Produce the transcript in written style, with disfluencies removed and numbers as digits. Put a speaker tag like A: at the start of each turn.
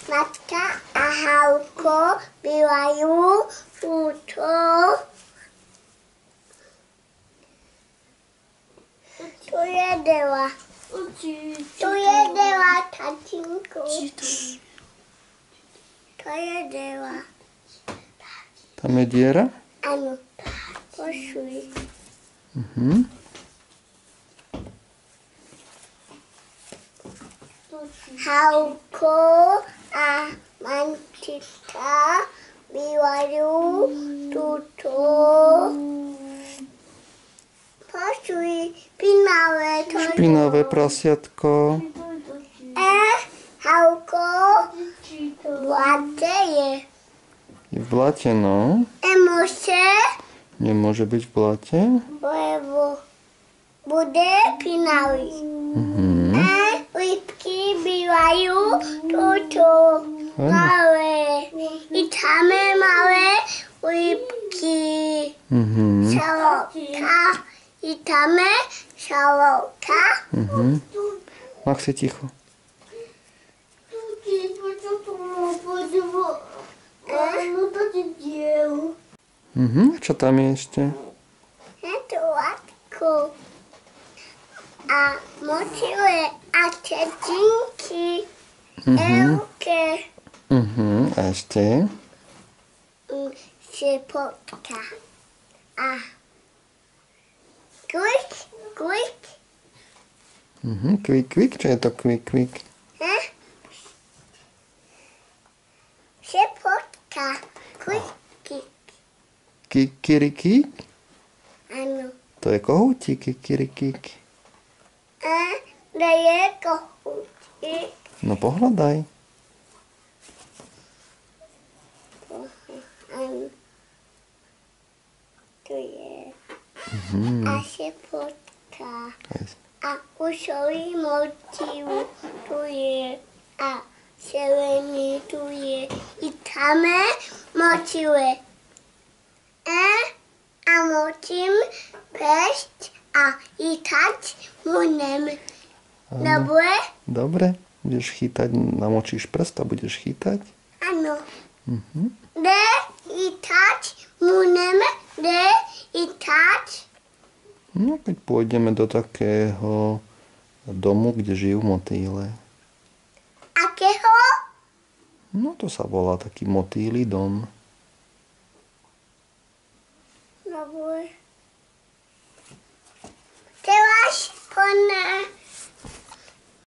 A: Matka a Hauko bývajú túto. Tu je deva. Tu je deva, tatínku. To je deva.
B: Tam je diera?
A: Áno. Pošuj. Hauko a Mantika bývajú túto. Pošuj, špinavé.
B: Špinavé prasiatko.
A: Hauko v blate je.
B: Je v blate, no.
A: Nemôže,
B: Nemôže byť v blate.
A: lebo bude špinavý. Rybky bývajú túto malé. I tam je malé rybky. Šalovka. I tam je šalovka.
B: Maxi, ticho. Čo tam je ešte?
A: Je tu látku. A močile a čečinky. Elke.
B: A ešte?
A: Šepotka. A kvik, kvik.
B: Kvik, kvik? Čo je to kvik, kvik?
A: Šepotka. Kvik, kvik.
B: Kikirikík?
A: Áno.
B: To je kohútik, kikirikík.
A: Kde je kohútik?
B: No pohľadaj.
A: Tu je. A šepotka. A ušový motiv tu je. A zelený tu je. I tam je močile. A močím pešť a chytať munem. Dobre?
B: Dobre. Budeš chytať, namočíš prst a budeš chytať?
A: Áno. Kde chytať munem? Kde chytať?
B: No, keď pôjdeme do takého domu, kde žijú motýle.
A: Akého?
B: No, to sa volá taký motýlí dom.
A: Dobre. Teraz po